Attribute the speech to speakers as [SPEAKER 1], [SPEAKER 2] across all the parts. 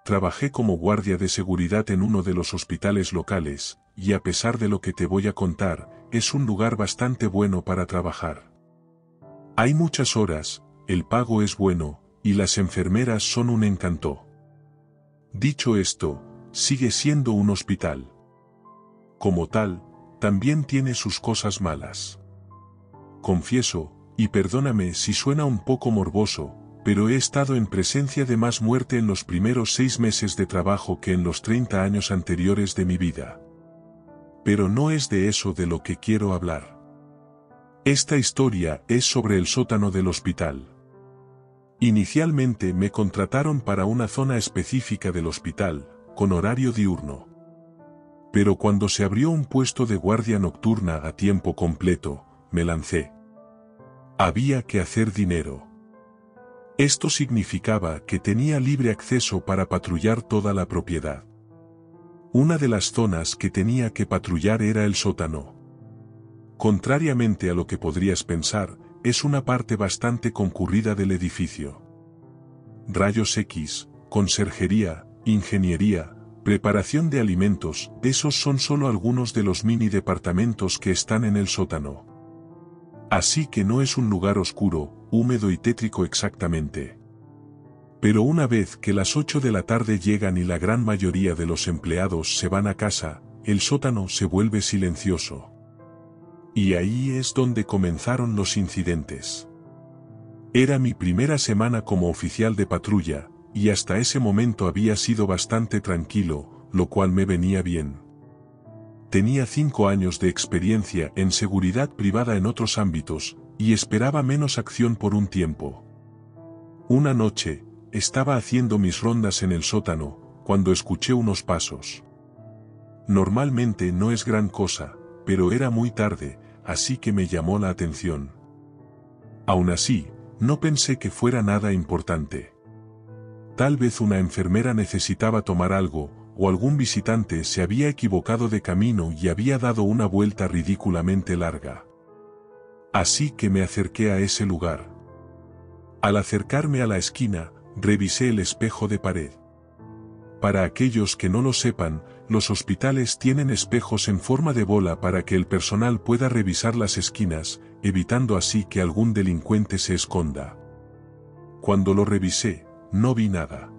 [SPEAKER 1] trabajé como guardia de seguridad en uno de los hospitales locales, y a pesar de lo que te voy a contar, es un lugar bastante bueno para trabajar. Hay muchas horas, el pago es bueno, y las enfermeras son un encanto. Dicho esto, sigue siendo un hospital. Como tal, también tiene sus cosas malas. Confieso, y perdóname si suena un poco morboso, pero he estado en presencia de más muerte en los primeros 6 meses de trabajo que en los 30 años anteriores de mi vida. Pero no es de eso de lo que quiero hablar. Esta historia es sobre el sótano del hospital. Inicialmente me contrataron para una zona específica del hospital, con horario diurno. Pero cuando se abrió un puesto de guardia nocturna a tiempo completo, me lancé. Había que hacer dinero. Esto significaba que tenía libre acceso para patrullar toda la propiedad. Una de las zonas que tenía que patrullar era el sótano. Contrariamente a lo que podrías pensar, es una parte bastante concurrida del edificio. Rayos X, conserjería, ingeniería, preparación de alimentos, esos son solo algunos de los mini departamentos que están en el sótano. Así que no es un lugar oscuro, húmedo y tétrico exactamente. Pero una vez que las 8 de la tarde llegan y la gran mayoría de los empleados se van a casa, el sótano se vuelve silencioso. Y ahí es donde comenzaron los incidentes. Era mi primera semana como oficial de patrulla, y hasta ese momento había sido bastante tranquilo, lo cual me venía bien. Tenía 5 años de experiencia en seguridad privada en otros ámbitos, y esperaba menos acción por un tiempo. Una noche, estaba haciendo mis rondas en el sótano, cuando escuché unos pasos. Normalmente no es gran cosa, pero era muy tarde, así que me llamó la atención. Aún así, no pensé que fuera nada importante. Tal vez una enfermera necesitaba tomar algo, o algún visitante se había equivocado de camino y había dado una vuelta ridículamente larga. Así que me acerqué a ese lugar. Al acercarme a la esquina, revisé el espejo de pared. Para aquellos que no lo sepan, los hospitales tienen espejos en forma de bola para que el personal pueda revisar las esquinas, evitando así que algún delincuente se esconda. Cuando lo revisé, no vi nada.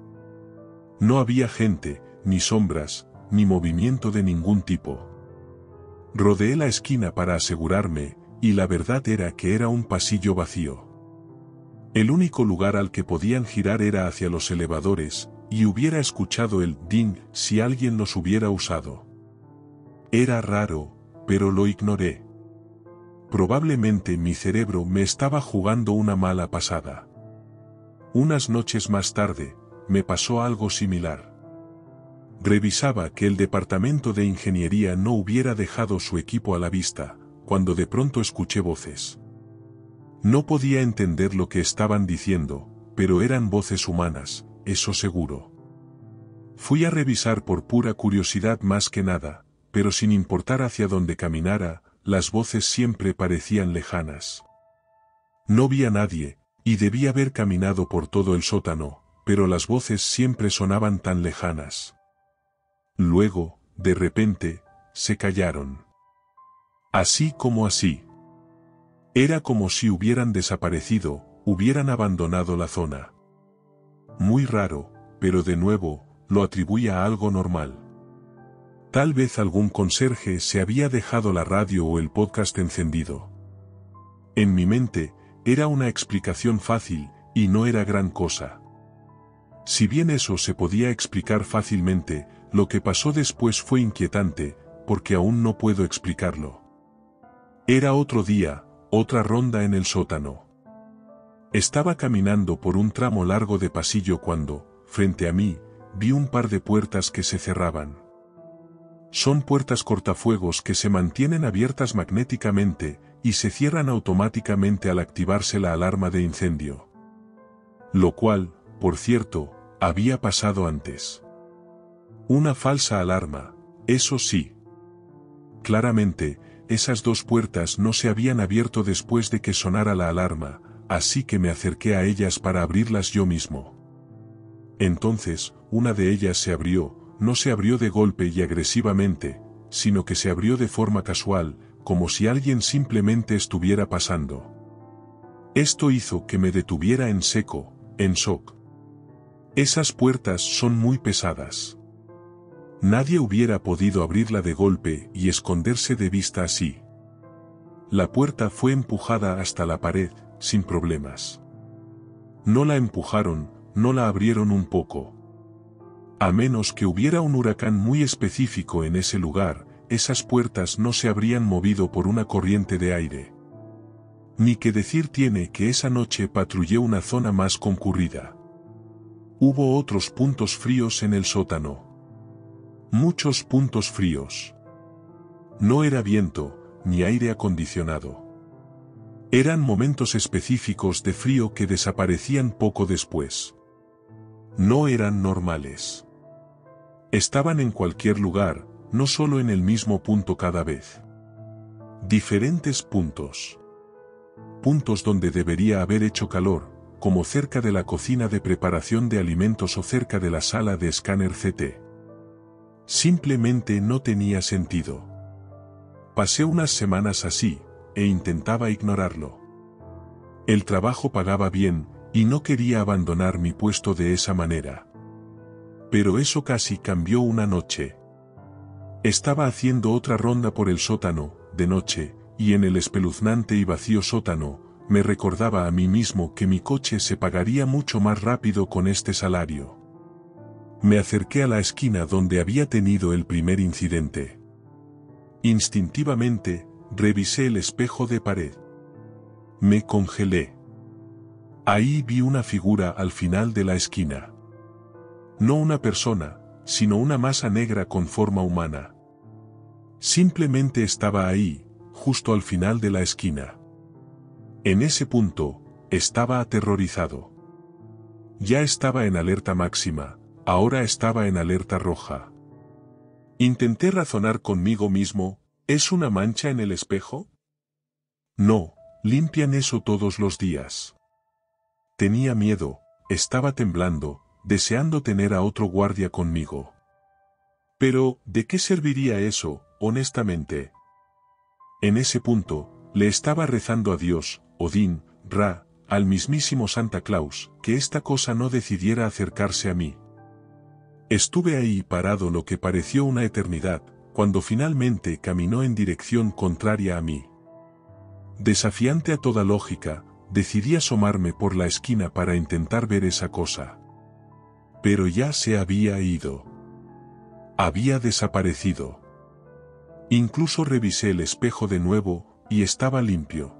[SPEAKER 1] No había gente, ni sombras, ni movimiento de ningún tipo. Rodeé la esquina para asegurarme, y la verdad era que era un pasillo vacío. El único lugar al que podían girar era hacia los elevadores, y hubiera escuchado el ding si alguien los hubiera usado. Era raro, pero lo ignoré. Probablemente mi cerebro me estaba jugando una mala pasada. Unas noches más tarde, me pasó algo similar. Revisaba que el departamento de ingeniería no hubiera dejado su equipo a la vista, cuando de pronto escuché voces. No podía entender lo que estaban diciendo, pero eran voces humanas, eso seguro. Fui a revisar por pura curiosidad más que nada, pero sin importar hacia dónde caminara, las voces siempre parecían lejanas. No vi a nadie, y debí haber caminado por todo el sótano, pero las voces siempre sonaban tan lejanas. Luego, de repente, se callaron. Así como así. Era como si hubieran desaparecido, hubieran abandonado la zona. Muy raro, pero de nuevo, lo atribuía a algo normal. Tal vez algún conserje se había dejado la radio o el podcast encendido. En mi mente, era una explicación fácil, y no era gran cosa. Si bien eso se podía explicar fácilmente, lo que pasó después fue inquietante, porque aún no puedo explicarlo. Era otro día, otra ronda en el sótano. Estaba caminando por un tramo largo de pasillo cuando, frente a mí, vi un par de puertas que se cerraban. Son puertas cortafuegos que se mantienen abiertas magnéticamente, y se cierran automáticamente al activarse la alarma de incendio. Lo cual, por cierto, había pasado antes. Una falsa alarma, eso sí. Claramente, esas dos puertas no se habían abierto después de que sonara la alarma, así que me acerqué a ellas para abrirlas yo mismo. Entonces, una de ellas se abrió, no se abrió de golpe y agresivamente, sino que se abrió de forma casual, como si alguien simplemente estuviera pasando. Esto hizo que me detuviera en seco, en shock. Esas puertas son muy pesadas. Nadie hubiera podido abrirla de golpe y esconderse de vista así. La puerta fue empujada hasta la pared, sin problemas. No la empujaron, no la abrieron un poco. A menos que hubiera un huracán muy específico en ese lugar, esas puertas no se habrían movido por una corriente de aire. Ni que decir tiene que esa noche patrullé una zona más concurrida. Hubo otros puntos fríos en el sótano. Muchos puntos fríos. No era viento, ni aire acondicionado. Eran momentos específicos de frío que desaparecían poco después. No eran normales. Estaban en cualquier lugar, no solo en el mismo punto cada vez. Diferentes puntos. Puntos donde debería haber hecho calor, como cerca de la cocina de preparación de alimentos o cerca de la sala de escáner CT. Simplemente no tenía sentido. Pasé unas semanas así, e intentaba ignorarlo. El trabajo pagaba bien, y no quería abandonar mi puesto de esa manera. Pero eso casi cambió una noche. Estaba haciendo otra ronda por el sótano, de noche, y en el espeluznante y vacío sótano, me recordaba a mí mismo que mi coche se pagaría mucho más rápido con este salario. Me acerqué a la esquina donde había tenido el primer incidente. Instintivamente, revisé el espejo de pared. Me congelé. Ahí vi una figura al final de la esquina. No una persona, sino una masa negra con forma humana. Simplemente estaba ahí, justo al final de la esquina. En ese punto, estaba aterrorizado. Ya estaba en alerta máxima, ahora estaba en alerta roja. Intenté razonar conmigo mismo, ¿es una mancha en el espejo? No, limpian eso todos los días. Tenía miedo, estaba temblando, deseando tener a otro guardia conmigo. Pero, ¿de qué serviría eso, honestamente? En ese punto, le estaba rezando a Dios, Odín, Ra, al mismísimo Santa Claus, que esta cosa no decidiera acercarse a mí. Estuve ahí parado lo que pareció una eternidad, cuando finalmente caminó en dirección contraria a mí. Desafiante a toda lógica, decidí asomarme por la esquina para intentar ver esa cosa. Pero ya se había ido. Había desaparecido. Incluso revisé el espejo de nuevo, y estaba limpio.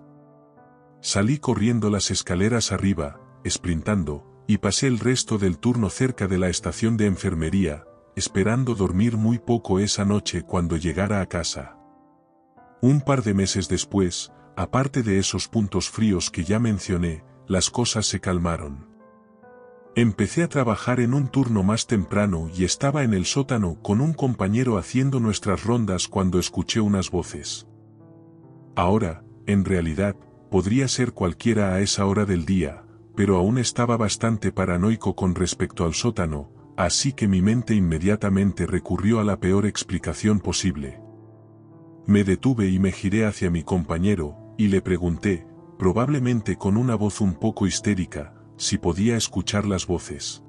[SPEAKER 1] Salí corriendo las escaleras arriba, sprintando, y pasé el resto del turno cerca de la estación de enfermería, esperando dormir muy poco esa noche cuando llegara a casa. Un par de meses después, aparte de esos puntos fríos que ya mencioné, las cosas se calmaron. Empecé a trabajar en un turno más temprano y estaba en el sótano con un compañero haciendo nuestras rondas cuando escuché unas voces. Ahora, en realidad, podría ser cualquiera a esa hora del día, pero aún estaba bastante paranoico con respecto al sótano, así que mi mente inmediatamente recurrió a la peor explicación posible. Me detuve y me giré hacia mi compañero, y le pregunté, probablemente con una voz un poco histérica, si podía escuchar las voces.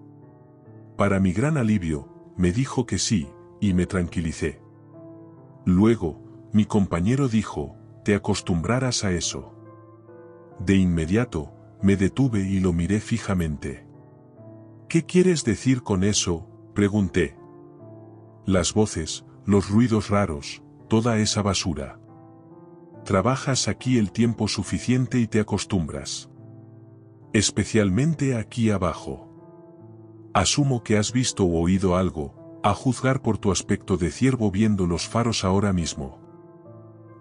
[SPEAKER 1] Para mi gran alivio, me dijo que sí, y me tranquilicé. Luego, mi compañero dijo, te acostumbrarás a eso. De inmediato, me detuve y lo miré fijamente. ¿Qué quieres decir con eso?, pregunté. Las voces, los ruidos raros, toda esa basura. Trabajas aquí el tiempo suficiente y te acostumbras. Especialmente aquí abajo. Asumo que has visto o oído algo, a juzgar por tu aspecto de ciervo viendo los faros ahora mismo.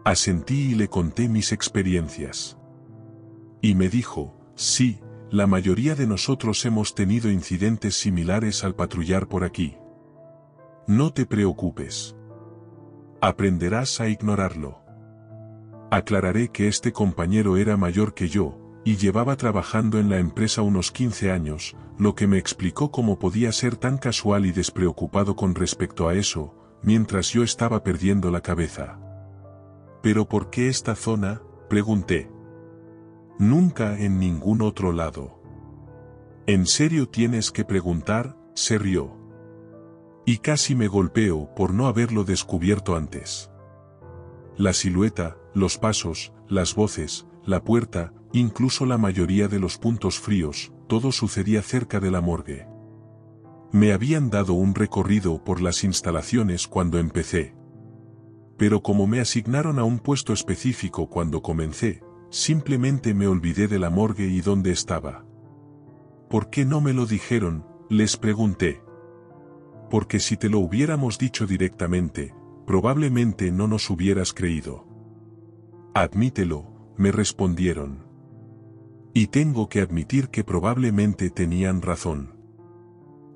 [SPEAKER 1] Asentí y le conté mis experiencias. Y me dijo, sí, la mayoría de nosotros hemos tenido incidentes similares al patrullar por aquí. No te preocupes. Aprenderás a ignorarlo. Aclararé que este compañero era mayor que yo, y llevaba trabajando en la empresa unos 15 años, lo que me explicó cómo podía ser tan casual y despreocupado con respecto a eso, mientras yo estaba perdiendo la cabeza. ¿Pero por qué esta zona?, pregunté. Nunca en ningún otro lado. ¿En serio tienes que preguntar?, se rió. Y casi me golpeo por no haberlo descubierto antes. La silueta, los pasos, las voces, la puerta, incluso la mayoría de los puntos fríos, todo sucedía cerca de la morgue. Me habían dado un recorrido por las instalaciones cuando empecé. Pero como me asignaron a un puesto específico cuando comencé, simplemente me olvidé de la morgue y dónde estaba. ¿Por qué no me lo dijeron?, les pregunté. Porque si te lo hubiéramos dicho directamente, probablemente no nos hubieras creído. Admítelo, me respondieron. Y tengo que admitir que probablemente tenían razón.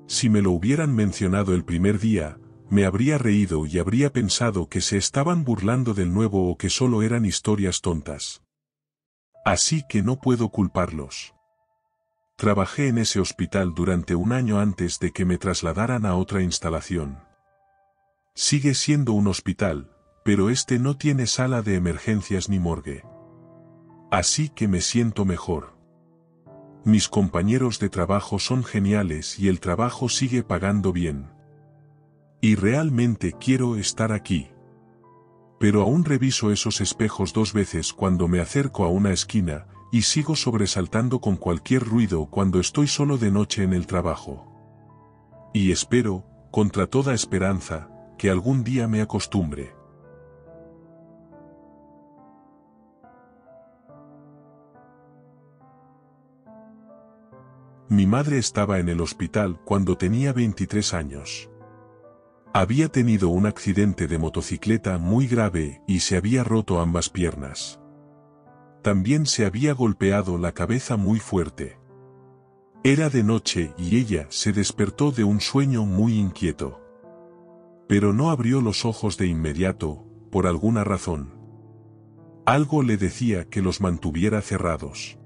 [SPEAKER 1] Si me lo hubieran mencionado el primer día, me habría reído y habría pensado que se estaban burlando del nuevo o que solo eran historias tontas. Así que no puedo culparlos. Trabajé en ese hospital durante un año antes de que me trasladaran a otra instalación. Sigue siendo un hospital, pero este no tiene sala de emergencias ni morgue. Así que me siento mejor. Mis compañeros de trabajo son geniales y el trabajo sigue pagando bien. Y realmente quiero estar aquí. Pero aún reviso esos espejos 2 veces cuando me acerco a una esquina, y sigo sobresaltando con cualquier ruido cuando estoy solo de noche en el trabajo. Y espero, contra toda esperanza, que algún día me acostumbre. Mi madre estaba en el hospital cuando tenía 23 años. Había tenido un accidente de motocicleta muy grave y se había roto ambas piernas. También se había golpeado la cabeza muy fuerte. Era de noche y ella se despertó de un sueño muy inquieto. Pero no abrió los ojos de inmediato, por alguna razón. Algo le decía que los mantuviera cerrados.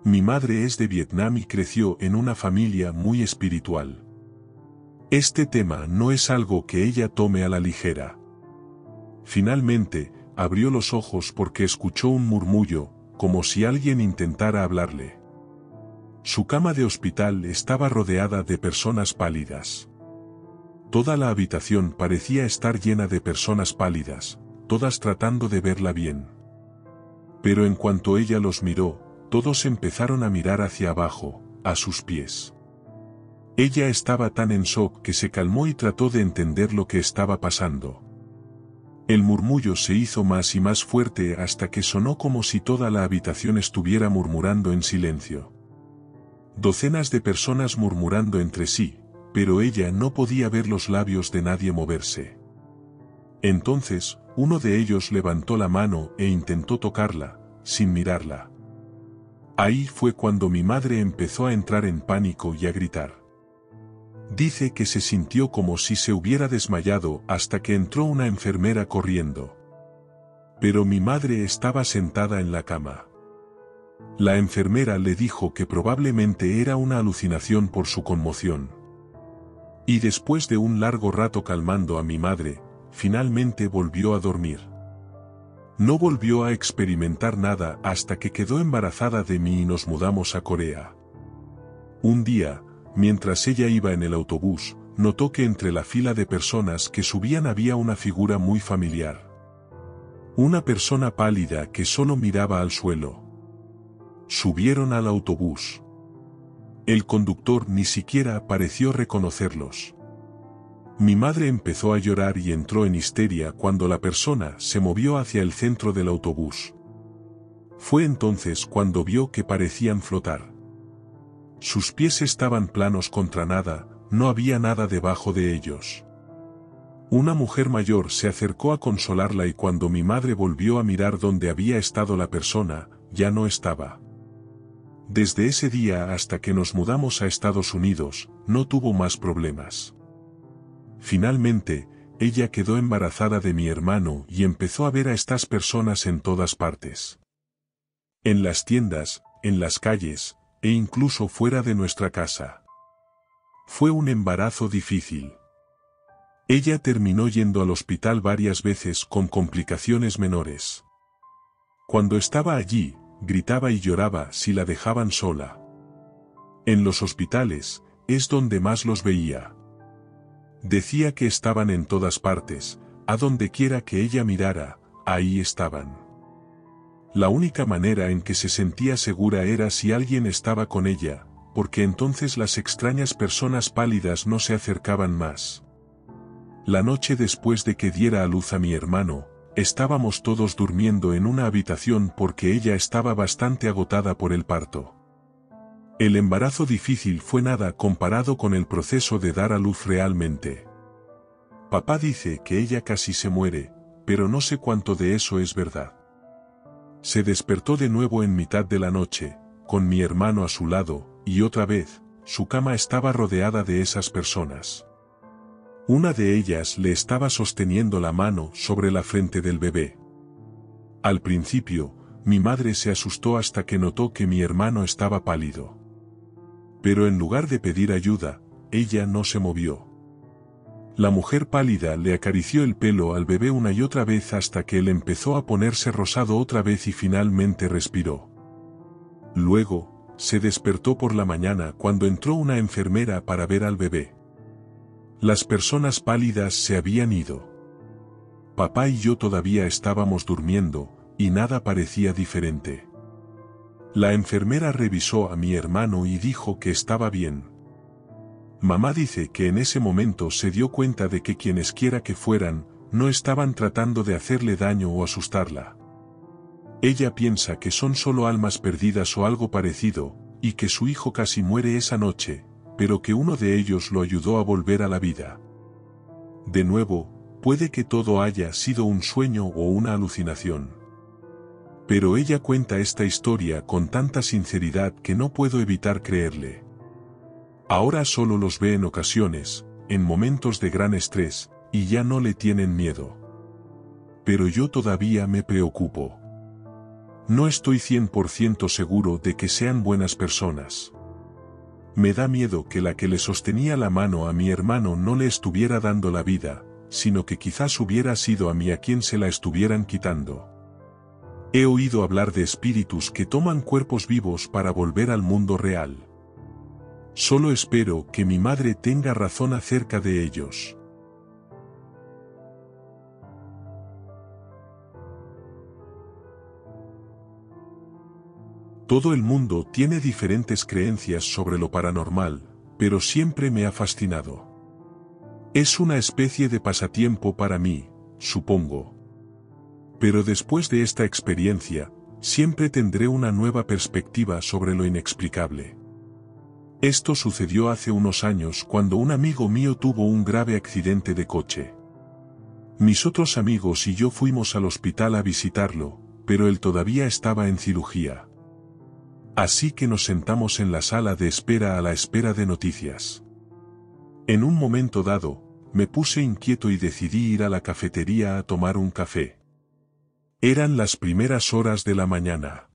[SPEAKER 1] Mi madre es de Vietnam y creció en una familia muy espiritual. Este tema no es algo que ella tome a la ligera. Finalmente, abrió los ojos porque escuchó un murmullo, como si alguien intentara hablarle. Su cama de hospital estaba rodeada de personas pálidas. Toda la habitación parecía estar llena de personas pálidas, todas tratando de verla bien. Pero en cuanto ella los miró, todos empezaron a mirar hacia abajo, a sus pies. Ella estaba tan en shock que se calmó y trató de entender lo que estaba pasando. El murmullo se hizo más y más fuerte hasta que sonó como si toda la habitación estuviera murmurando en silencio. Docenas de personas murmurando entre sí, pero ella no podía ver los labios de nadie moverse. Entonces, uno de ellos levantó la mano e intentó tocarla, sin mirarla. Ahí fue cuando mi madre empezó a entrar en pánico y a gritar. Dice que se sintió como si se hubiera desmayado hasta que entró una enfermera corriendo. Pero mi madre estaba sentada en la cama. La enfermera le dijo que probablemente era una alucinación por su conmoción. Y después de un largo rato calmando a mi madre, finalmente volvió a dormir. No volvió a experimentar nada hasta que quedó embarazada de mí y nos mudamos a Corea. Un día, mientras ella iba en el autobús, notó que entre la fila de personas que subían había una figura muy familiar. Una persona pálida que solo miraba al suelo. Subieron al autobús. El conductor ni siquiera pareció reconocerlos. Mi madre empezó a llorar y entró en histeria cuando la persona se movió hacia el centro del autobús. Fue entonces cuando vio que parecían flotar. Sus pies estaban planos contra nada, no había nada debajo de ellos. Una mujer mayor se acercó a consolarla y cuando mi madre volvió a mirar donde había estado la persona, ya no estaba. Desde ese día hasta que nos mudamos a Estados Unidos, no tuvo más problemas. Finalmente, ella quedó embarazada de mi hermano y empezó a ver a estas personas en todas partes. En las tiendas, en las calles, e incluso fuera de nuestra casa. Fue un embarazo difícil. Ella terminó yendo al hospital varias veces con complicaciones menores. Cuando estaba allí, gritaba y lloraba si la dejaban sola. En los hospitales, es donde más los veía. Decía que estaban en todas partes, a donde quiera que ella mirara, ahí estaban. La única manera en que se sentía segura era si alguien estaba con ella, porque entonces las extrañas personas pálidas no se acercaban más. La noche después de que diera a luz a mi hermano, estábamos todos durmiendo en una habitación porque ella estaba bastante agotada por el parto. El embarazo difícil fue nada comparado con el proceso de dar a luz realmente. Papá dice que ella casi se muere, pero no sé cuánto de eso es verdad. Se despertó de nuevo en mitad de la noche, con mi hermano a su lado, y otra vez, su cama estaba rodeada de esas personas. Una de ellas le estaba sosteniendo la mano sobre la frente del bebé. Al principio, mi madre se asustó hasta que notó que mi hermano estaba pálido. Pero en lugar de pedir ayuda, ella no se movió. La mujer pálida le acarició el pelo al bebé una y otra vez hasta que él empezó a ponerse rosado otra vez y finalmente respiró. Luego, se despertó por la mañana cuando entró una enfermera para ver al bebé. Las personas pálidas se habían ido. Papá y yo todavía estábamos durmiendo, y nada parecía diferente. La enfermera revisó a mi hermano y dijo que estaba bien. Mamá dice que en ese momento se dio cuenta de que quienesquiera que fueran, no estaban tratando de hacerle daño o asustarla. Ella piensa que son solo almas perdidas o algo parecido, y que su hijo casi muere esa noche, pero que uno de ellos lo ayudó a volver a la vida. De nuevo, puede que todo haya sido un sueño o una alucinación. Pero ella cuenta esta historia con tanta sinceridad que no puedo evitar creerle. Ahora solo los ve en ocasiones, en momentos de gran estrés, y ya no le tienen miedo. Pero yo todavía me preocupo. No estoy 100% seguro de que sean buenas personas. Me da miedo que la que le sostenía la mano a mi hermano no le estuviera dando la vida, sino que quizás hubiera sido a mí a quien se la estuvieran quitando. He oído hablar de espíritus que toman cuerpos vivos para volver al mundo real. Solo espero que mi madre tenga razón acerca de ellos. Todo el mundo tiene diferentes creencias sobre lo paranormal, pero siempre me ha fascinado. Es una especie de pasatiempo para mí, supongo. Pero después de esta experiencia, siempre tendré una nueva perspectiva sobre lo inexplicable. Esto sucedió hace unos años cuando un amigo mío tuvo un grave accidente de coche. Mis otros amigos y yo fuimos al hospital a visitarlo, pero él todavía estaba en cirugía. Así que nos sentamos en la sala de espera a la espera de noticias. En un momento dado, me puse inquieto y decidí ir a la cafetería a tomar un café. Eran las primeras horas de la mañana.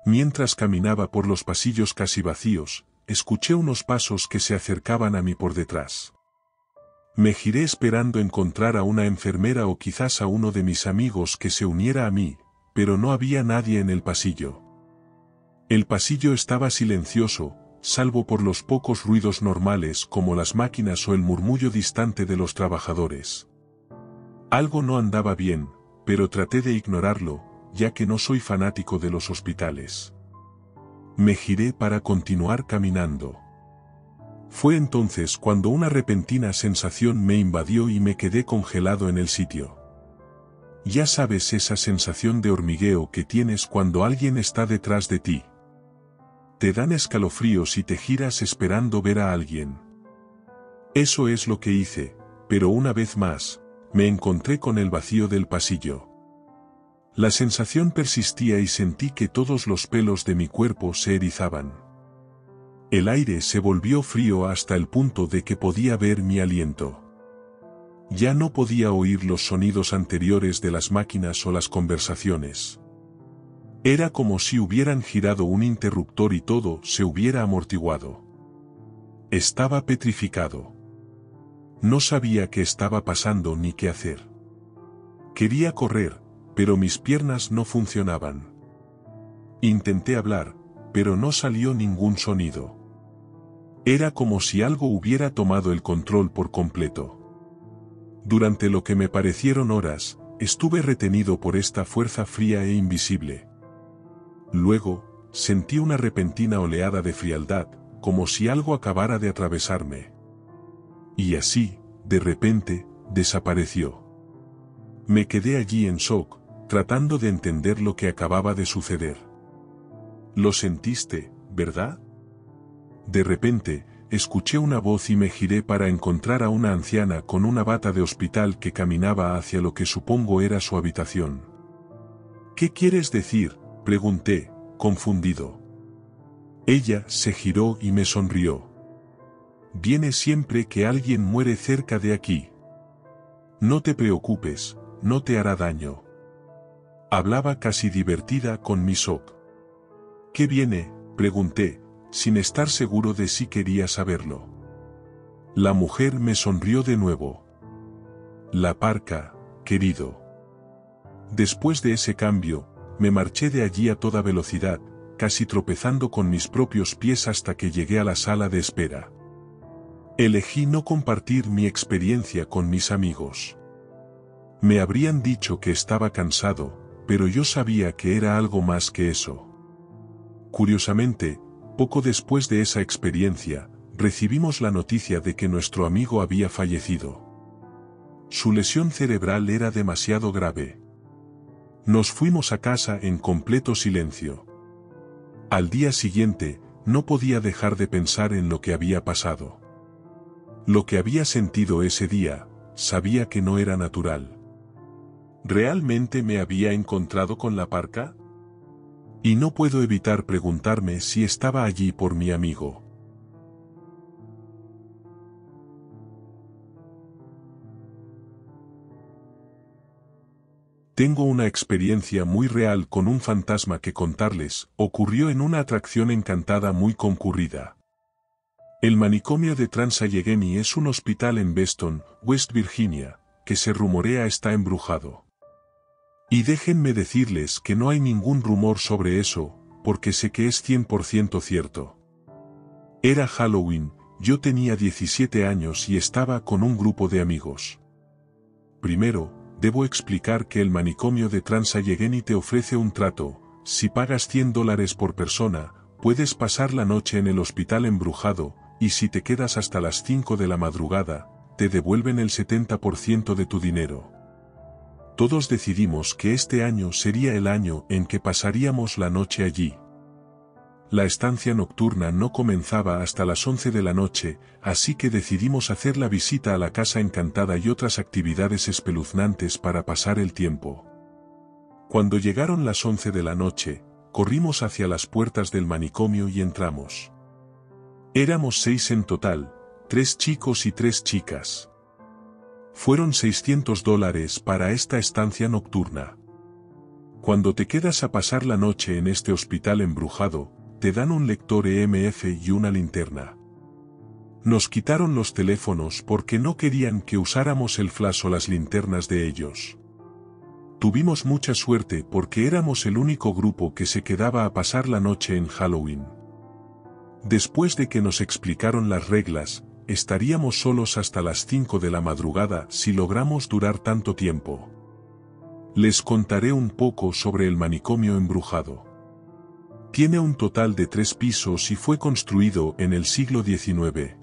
[SPEAKER 1] Mientras caminaba por los pasillos casi vacíos, escuché unos pasos que se acercaban a mí por detrás. Me giré esperando encontrar a una enfermera o quizás a uno de mis amigos que se uniera a mí, pero no había nadie en el pasillo. El pasillo estaba silencioso, salvo por los pocos ruidos normales como las máquinas o el murmullo distante de los trabajadores. Algo no andaba bien, pero traté de ignorarlo, ya que no soy fanático de los hospitales. Me giré para continuar caminando. Fue entonces cuando una repentina sensación me invadió y me quedé congelado en el sitio. Ya sabes esa sensación de hormigueo que tienes cuando alguien está detrás de ti. Te dan escalofríos y te giras esperando ver a alguien. Eso es lo que hice, pero una vez más, me encontré con el vacío del pasillo. La sensación persistía y sentí que todos los pelos de mi cuerpo se erizaban. El aire se volvió frío hasta el punto de que podía ver mi aliento. Ya no podía oír los sonidos anteriores de las máquinas o las conversaciones. Era como si hubieran girado un interruptor y todo se hubiera amortiguado. Estaba petrificado. No sabía qué estaba pasando ni qué hacer. Quería correr, pero mis piernas no funcionaban. Intenté hablar, pero no salió ningún sonido. Era como si algo hubiera tomado el control por completo. Durante lo que me parecieron horas, estuve retenido por esta fuerza fría e invisible. Luego, sentí una repentina oleada de frialdad, como si algo acabara de atravesarme. Y así, de repente, desapareció. Me quedé allí en shock, tratando de entender lo que acababa de suceder. «Lo sentiste, ¿verdad?». De repente, escuché una voz y me giré para encontrar a una anciana con una bata de hospital que caminaba hacia lo que supongo era su habitación. «¿Qué quieres decir?», pregunté, confundido. Ella se giró y me sonrió. «Viene siempre que alguien muere cerca de aquí. No te preocupes, no te hará daño». Hablaba casi divertida con mi shock. «¿Qué viene?», pregunté, sin estar seguro de si quería saberlo. La mujer me sonrió de nuevo. «La parca, querido». Después de ese cambio, me marché de allí a toda velocidad, casi tropezando con mis propios pies hasta que llegué a la sala de espera. Elegí no compartir mi experiencia con mis amigos. Me habrían dicho que estaba cansado, pero yo sabía que era algo más que eso. Curiosamente, poco después de esa experiencia, recibimos la noticia de que nuestro amigo había fallecido. Su lesión cerebral era demasiado grave. Nos fuimos a casa en completo silencio. Al día siguiente, no podía dejar de pensar en lo que había pasado. Lo que había sentido ese día, sabía que no era natural. ¿Realmente me había encontrado con la parca? Y no puedo evitar preguntarme si estaba allí por mi amigo. Tengo una experiencia muy real con un fantasma que contarles. Ocurrió en una atracción encantada muy concurrida. El manicomio de Trans-Allegheny es un hospital en Beston, West Virginia, que se rumorea está embrujado. Y déjenme decirles que no hay ningún rumor sobre eso, porque sé que es 100% cierto. Era Halloween, yo tenía 17 años y estaba con un grupo de amigos. Primero, debo explicar que el manicomio de Trans-Allegheny te ofrece un trato. Si pagas $100 por persona, puedes pasar la noche en el hospital embrujado, y si te quedas hasta las 5 de la madrugada, te devuelven el 70% de tu dinero. Todos decidimos que este año sería el año en que pasaríamos la noche allí. La estancia nocturna no comenzaba hasta las 11 de la noche, así que decidimos hacer la visita a la casa encantada y otras actividades espeluznantes para pasar el tiempo. Cuando llegaron las 11 de la noche, corrimos hacia las puertas del manicomio y entramos. Éramos 6 en total, 3 chicos y 3 chicas. Fueron $600 para esta estancia nocturna. Cuando te quedas a pasar la noche en este hospital embrujado, te dan un lector EMF y una linterna. Nos quitaron los teléfonos porque no querían que usáramos el flash o las linternas de ellos. Tuvimos mucha suerte porque éramos el único grupo que se quedaba a pasar la noche en Halloween. Después de que nos explicaron las reglas, estaríamos solos hasta las 5 de la madrugada si logramos durar tanto tiempo. Les contaré un poco sobre el manicomio embrujado. Tiene un total de 3 pisos y fue construido en el siglo XIX.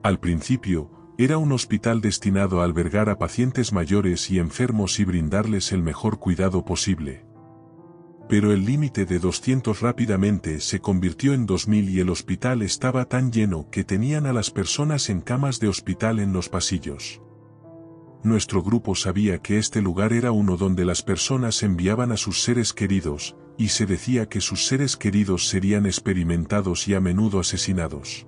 [SPEAKER 1] Al principio, era un hospital destinado a albergar a pacientes mayores y enfermos y brindarles el mejor cuidado posible. Pero el límite de 200 rápidamente se convirtió en 2000 y el hospital estaba tan lleno que tenían a las personas en camas de hospital en los pasillos. Nuestro grupo sabía que este lugar era uno donde las personas enviaban a sus seres queridos, y se decía que sus seres queridos serían experimentados y a menudo asesinados.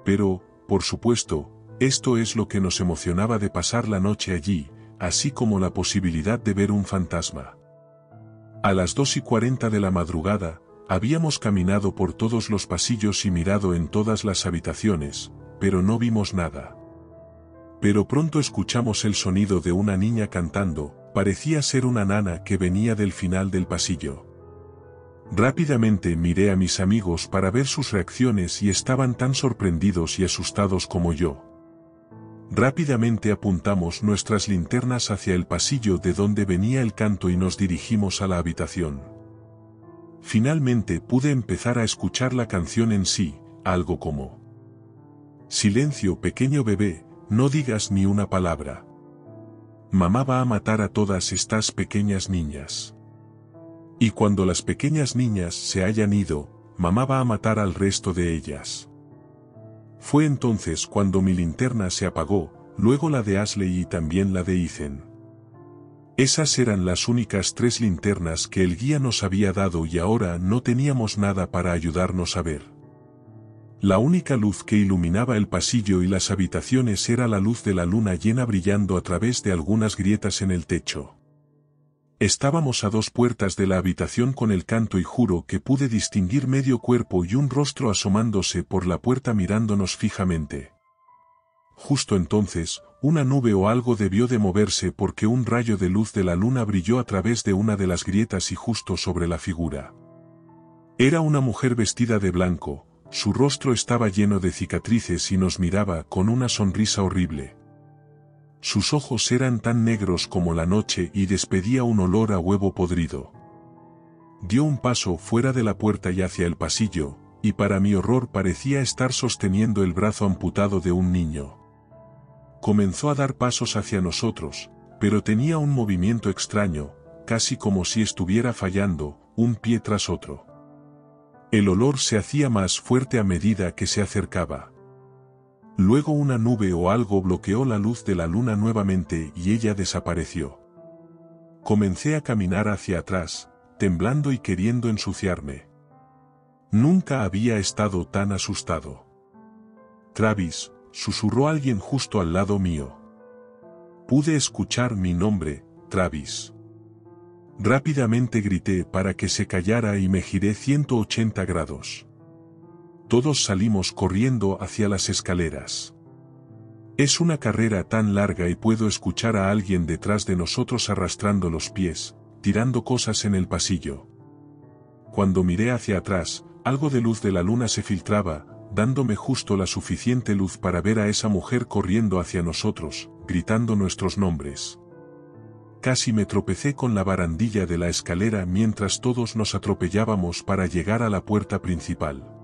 [SPEAKER 1] Pero, por supuesto, esto es lo que nos emocionaba de pasar la noche allí, así como la posibilidad de ver un fantasma. A las 2:40 de la madrugada, habíamos caminado por todos los pasillos y mirado en todas las habitaciones, pero no vimos nada. Pero pronto escuchamos el sonido de una niña cantando, parecía ser una nana que venía del final del pasillo. Rápidamente miré a mis amigos para ver sus reacciones y estaban tan sorprendidos y asustados como yo. Rápidamente apuntamos nuestras linternas hacia el pasillo de donde venía el canto y nos dirigimos a la habitación. Finalmente pude empezar a escuchar la canción en sí, algo como: silencio, pequeño bebé, no digas ni una palabra. Mamá va a matar a todas estas pequeñas niñas. Y cuando las pequeñas niñas se hayan ido, mamá va a matar al resto de ellas. Fue entonces cuando mi linterna se apagó, luego la de Ashley y también la de Ethan. Esas eran las únicas 3 linternas que el guía nos había dado y ahora no teníamos nada para ayudarnos a ver. La única luz que iluminaba el pasillo y las habitaciones era la luz de la luna llena brillando a través de algunas grietas en el techo. Estábamos a 2 puertas de la habitación con el canto y juro que pude distinguir medio cuerpo y un rostro asomándose por la puerta mirándonos fijamente. Justo entonces, una nube o algo debió de moverse porque un rayo de luz de la luna brilló a través de una de las grietas y justo sobre la figura. Era una mujer vestida de blanco, su rostro estaba lleno de cicatrices y nos miraba con una sonrisa horrible. Sus ojos eran tan negros como la noche y despedía un olor a huevo podrido. Dio un paso fuera de la puerta y hacia el pasillo, y para mi horror parecía estar sosteniendo el brazo amputado de un niño. Comenzó a dar pasos hacia nosotros, pero tenía un movimiento extraño, casi como si estuviera fallando, un pie tras otro. El olor se hacía más fuerte a medida que se acercaba. Luego una nube o algo bloqueó la luz de la luna nuevamente y ella desapareció. Comencé a caminar hacia atrás, temblando y queriendo ensuciarme. Nunca había estado tan asustado. Travis, susurró alguien justo al lado mío. Pude escuchar mi nombre, Travis. Rápidamente grité para que se callara y me giré 180 grados. Todos salimos corriendo hacia las escaleras. Es una carrera tan larga y puedo escuchar a alguien detrás de nosotros arrastrando los pies, tirando cosas en el pasillo. Cuando miré hacia atrás, algo de luz de la luna se filtraba, dándome justo la suficiente luz para ver a esa mujer corriendo hacia nosotros, gritando nuestros nombres. Casi me tropecé con la barandilla de la escalera mientras todos nos atropellábamos para llegar a la puerta principal.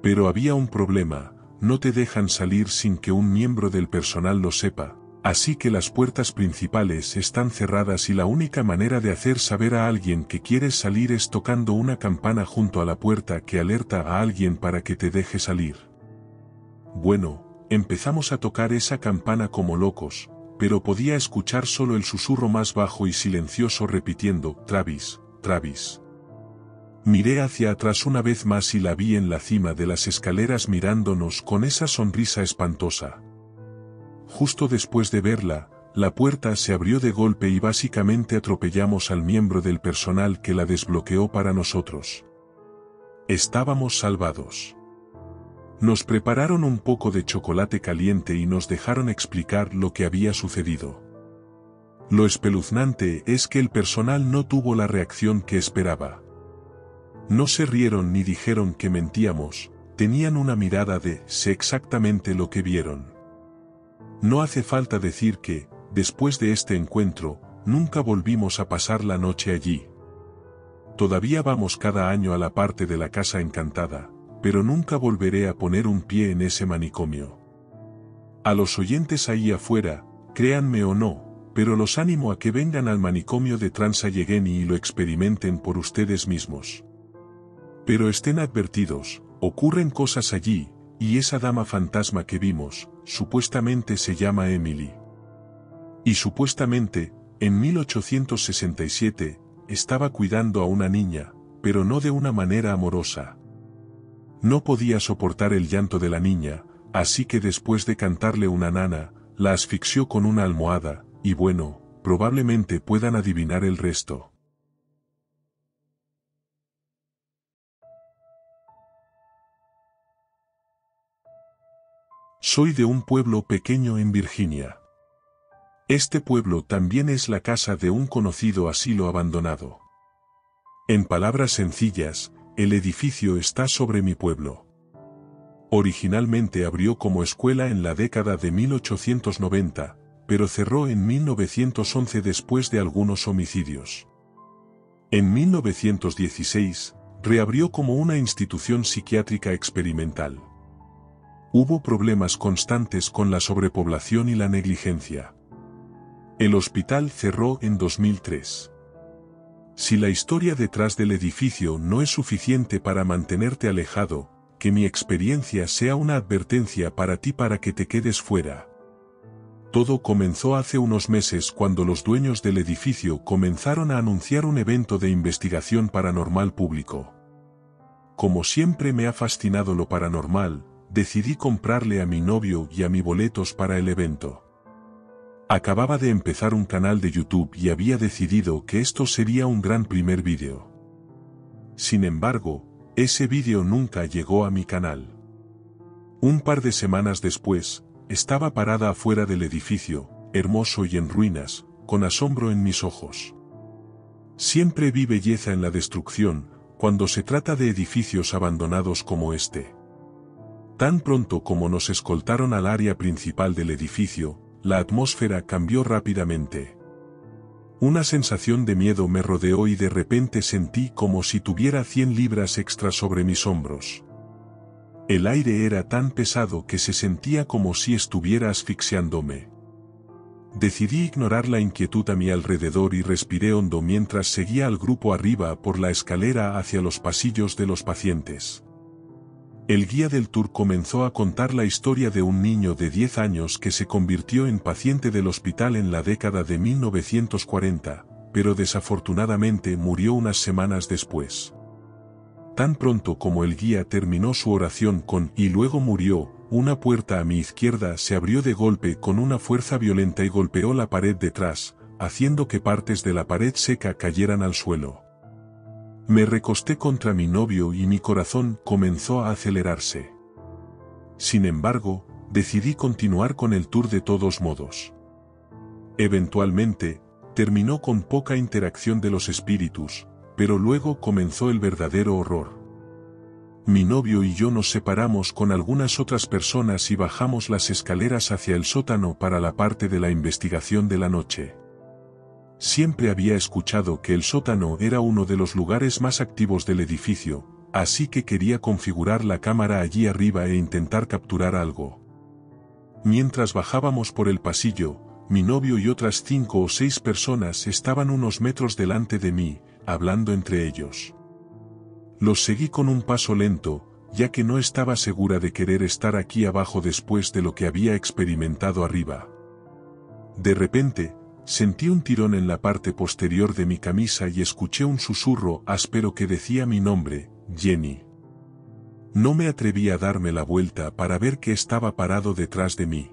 [SPEAKER 1] Pero había un problema, no te dejan salir sin que un miembro del personal lo sepa, así que las puertas principales están cerradas y la única manera de hacer saber a alguien que quieres salir es tocando una campana junto a la puerta que alerta a alguien para que te deje salir. Bueno, empezamos a tocar esa campana como locos, pero podía escuchar solo el susurro más bajo y silencioso repitiendo, Travis, Travis. Miré hacia atrás una vez más y la vi en la cima de las escaleras mirándonos con esa sonrisa espantosa. Justo después de verla, la puerta se abrió de golpe y básicamente atropellamos al miembro del personal que la desbloqueó para nosotros. Estábamos salvados. Nos prepararon un poco de chocolate caliente y nos dejaron explicar lo que había sucedido. Lo espeluznante es que el personal no tuvo la reacción que esperaba. No se rieron ni dijeron que mentíamos, tenían una mirada de sé exactamente lo que vieron. No hace falta decir que, después de este encuentro, nunca volvimos a pasar la noche allí. Todavía vamos cada año a la parte de la casa encantada, pero nunca volveré a poner un pie en ese manicomio. A los oyentes ahí afuera, créanme o no, pero los animo a que vengan al manicomio de Trans-Allegheny y lo experimenten por ustedes mismos. Pero estén advertidos, ocurren cosas allí, y esa dama fantasma que vimos, supuestamente se llama Emily. Y supuestamente, en 1867, estaba cuidando a una niña, pero no de una manera amorosa. No podía soportar el llanto de la niña, así que después de cantarle una nana, la asfixió con una almohada, y bueno, probablemente puedan adivinar el resto. Soy de un pueblo pequeño en Virginia. Este pueblo también es la casa de un conocido asilo abandonado. En palabras sencillas, el edificio está sobre mi pueblo. Originalmente abrió como escuela en la década de 1890, pero cerró en 1911 después de algunos homicidios. En 1916, reabrió como una institución psiquiátrica experimental. Hubo problemas constantes con la sobrepoblación y la negligencia. El hospital cerró en 2003. Si la historia detrás del edificio no es suficiente para mantenerte alejado, que mi experiencia sea una advertencia para ti para que te quedes fuera. Todo comenzó hace unos meses cuando los dueños del edificio comenzaron a anunciar un evento de investigación paranormal público. Como siempre me ha fascinado lo paranormal, decidí comprarle a mi novio y a mí boletos para el evento. Acababa de empezar un canal de YouTube y había decidido que esto sería un gran primer vídeo. Sin embargo, ese vídeo nunca llegó a mi canal. Un par de semanas después, estaba parada afuera del edificio, hermoso y en ruinas, con asombro en mis ojos. Siempre vi belleza en la destrucción, cuando se trata de edificios abandonados como este. Tan pronto como nos escoltaron al área principal del edificio, la atmósfera cambió rápidamente. Una sensación de miedo me rodeó y de repente sentí como si tuviera 100 libras extra sobre mis hombros. El aire era tan pesado que se sentía como si estuviera asfixiándome. Decidí ignorar la inquietud a mi alrededor y respiré hondo mientras seguía al grupo arriba por la escalera hacia los pasillos de los pacientes. El guía del tour comenzó a contar la historia de un niño de 10 años que se convirtió en paciente del hospital en la década de 1940, pero desafortunadamente murió unas semanas después. Tan pronto como el guía terminó su oración con "y luego murió", una puerta a mi izquierda se abrió de golpe con una fuerza violenta y golpeó la pared detrás, haciendo que partes de la pared seca cayeran al suelo. Me recosté contra mi novio y mi corazón comenzó a acelerarse. Sin embargo, decidí continuar con el tour de todos modos. Eventualmente, terminó con poca interacción de los espíritus, pero luego comenzó el verdadero horror. Mi novio y yo nos separamos con algunas otras personas y bajamos las escaleras hacia el sótano para la parte de la investigación de la noche. Siempre había escuchado que el sótano era uno de los lugares más activos del edificio, así que quería configurar la cámara allí arriba e intentar capturar algo. Mientras bajábamos por el pasillo, mi novio y otras 5 o 6 personas estaban unos metros delante de mí, hablando entre ellos. Los seguí con un paso lento, ya que no estaba segura de querer estar aquí abajo después de lo que había experimentado arriba. De repente, sentí un tirón en la parte posterior de mi camisa y escuché un susurro áspero que decía mi nombre, Jenny. No me atreví a darme la vuelta para ver qué estaba parado detrás de mí.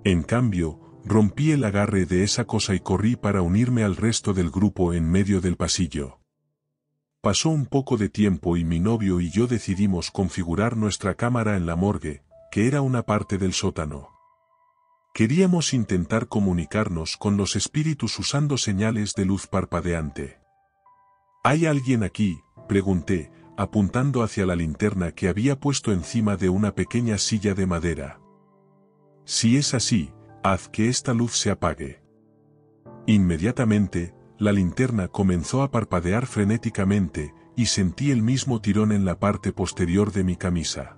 [SPEAKER 1] En cambio, rompí el agarre de esa cosa y corrí para unirme al resto del grupo en medio del pasillo. Pasó un poco de tiempo y mi novio y yo decidimos configurar nuestra cámara en la morgue, que era una parte del sótano. Queríamos intentar comunicarnos con los espíritus usando señales de luz parpadeante. ¿Hay alguien aquí?, pregunté, apuntando hacia la linterna que había puesto encima de una pequeña silla de madera. Si es así, haz que esta luz se apague. Inmediatamente, la linterna comenzó a parpadear frenéticamente, y sentí el mismo tirón en la parte posterior de mi camisa.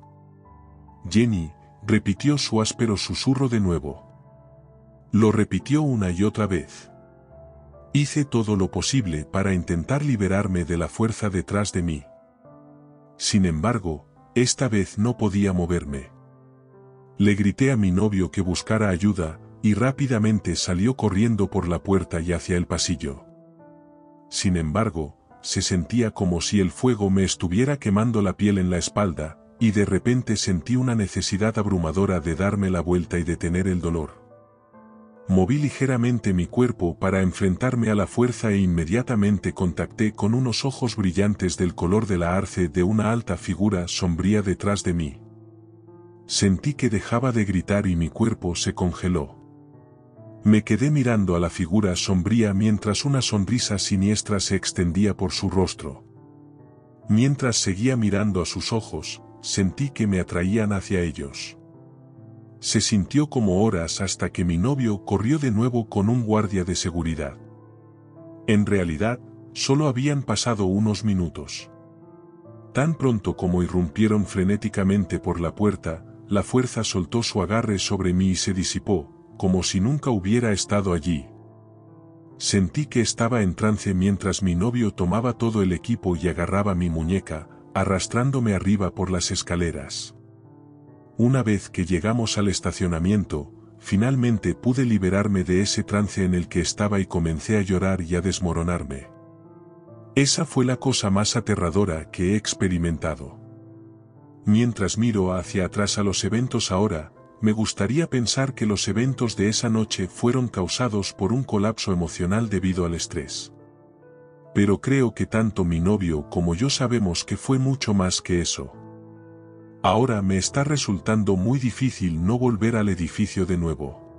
[SPEAKER 1] Jenny repitió su áspero susurro de nuevo. Lo repitió una y otra vez. Hice todo lo posible para intentar liberarme de la fuerza detrás de mí. Sin embargo, esta vez no podía moverme. Le grité a mi novio que buscara ayuda, y rápidamente salió corriendo por la puerta y hacia el pasillo. Sin embargo, se sentía como si el fuego me estuviera quemando la piel en la espalda, y de repente sentí una necesidad abrumadora de darme la vuelta y detener el dolor. Moví ligeramente mi cuerpo para enfrentarme a la fuerza e inmediatamente contacté con unos ojos brillantes del color de la arce de una alta figura sombría detrás de mí. Sentí que dejaba de gritar y mi cuerpo se congeló. Me quedé mirando a la figura sombría mientras una sonrisa siniestra se extendía por su rostro. Mientras seguía mirando a sus ojos, sentí que me atraían hacia ellos. Se sintió como horas hasta que mi novio corrió de nuevo con un guardia de seguridad. En realidad, solo habían pasado unos minutos. Tan pronto como irrumpieron frenéticamente por la puerta, la fuerza soltó su agarre sobre mí y se disipó, como si nunca hubiera estado allí. Sentí que estaba en trance mientras mi novio tomaba todo el equipo y agarraba mi muñeca, arrastrándome arriba por las escaleras. Una vez que llegamos al estacionamiento, finalmente pude liberarme de ese trance en el que estaba y comencé a llorar y a desmoronarme. Esa fue la cosa más aterradora que he experimentado. Mientras miro hacia atrás a los eventos ahora, me gustaría pensar que los eventos de esa noche fueron causados por un colapso emocional debido al estrés. Pero creo que tanto mi novio como yo sabemos que fue mucho más que eso. Ahora me está resultando muy difícil no volver al edificio de nuevo.